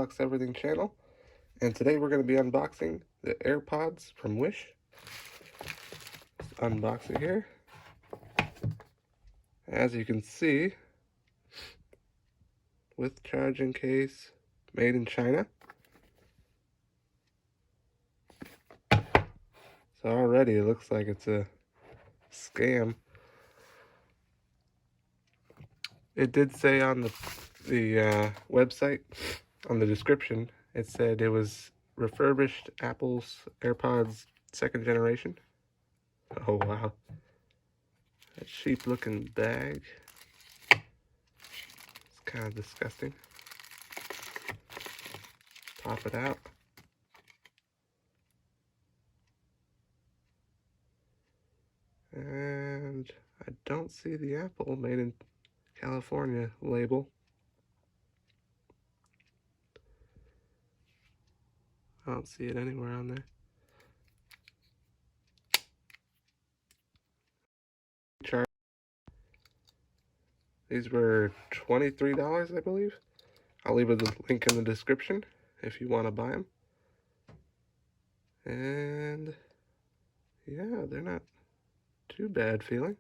Unbox Everything channel, and today we're going to be unboxing the Airpods from Wish. Let's unbox it here. As you can see, with charging case, made in China. So already it looks like it's a scam. It did say on the website, on the description, it said it was refurbished Apple's AirPods 2nd generation. Oh wow. That cheap looking bag. It's kind of disgusting. Pop it out. And I don't see the Apple made in California label. I don't see it anywhere on there. These were $23, I believe. I'll leave a link in the description if you want to buy them. And yeah, they're not too bad feeling.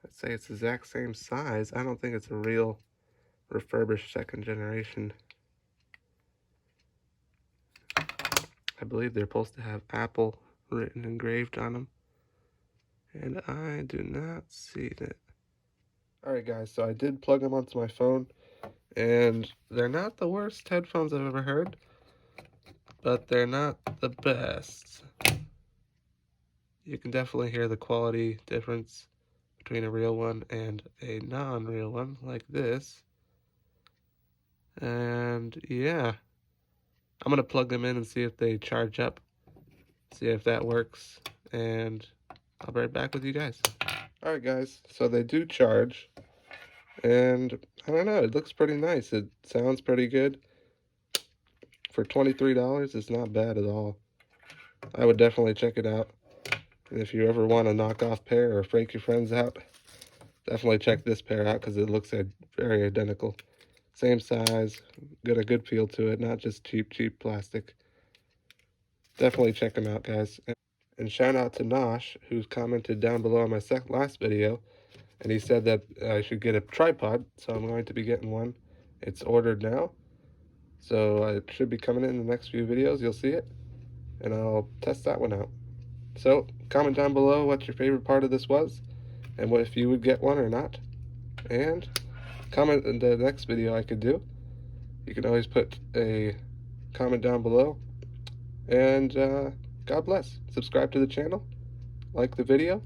I'd say it's the exact same size. I don't think it's a real refurbished 2nd generation. I believe they're supposed to have Apple written engraved on them, and I do not see that. Alright guys, so I did plug them onto my phone, and they're not the worst headphones I've ever heard, but they're not the best. You can definitely hear the quality difference between a real one and a non-real one like this. And yeah, I'm gonna plug them in and see if they charge up, see if that works, and I'll be right back with you guys. Alright guys, so they do charge, and I don't know, it looks pretty nice. It sounds pretty good. For $23, it's not bad at all. I would definitely check it out. And if you ever want a knockoff pair or freak your friends out, definitely check this pair out because it looks very identical. Same size, got a good feel to it, not just cheap plastic. Definitely check them out, guys. And shout out to Nosh, who's commented down below on my last video, and he said that I should get a tripod, so I'm going to be getting one. It's ordered now, so it should be coming in the next few videos. You'll see it, and I'll test that one out. So comment down below what your favorite part of this was, and what if you would get one or not, and comment in the next video I could do. You can always put a comment down below, and God bless. Subscribe to the channel, like the video,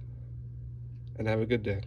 and have a good day.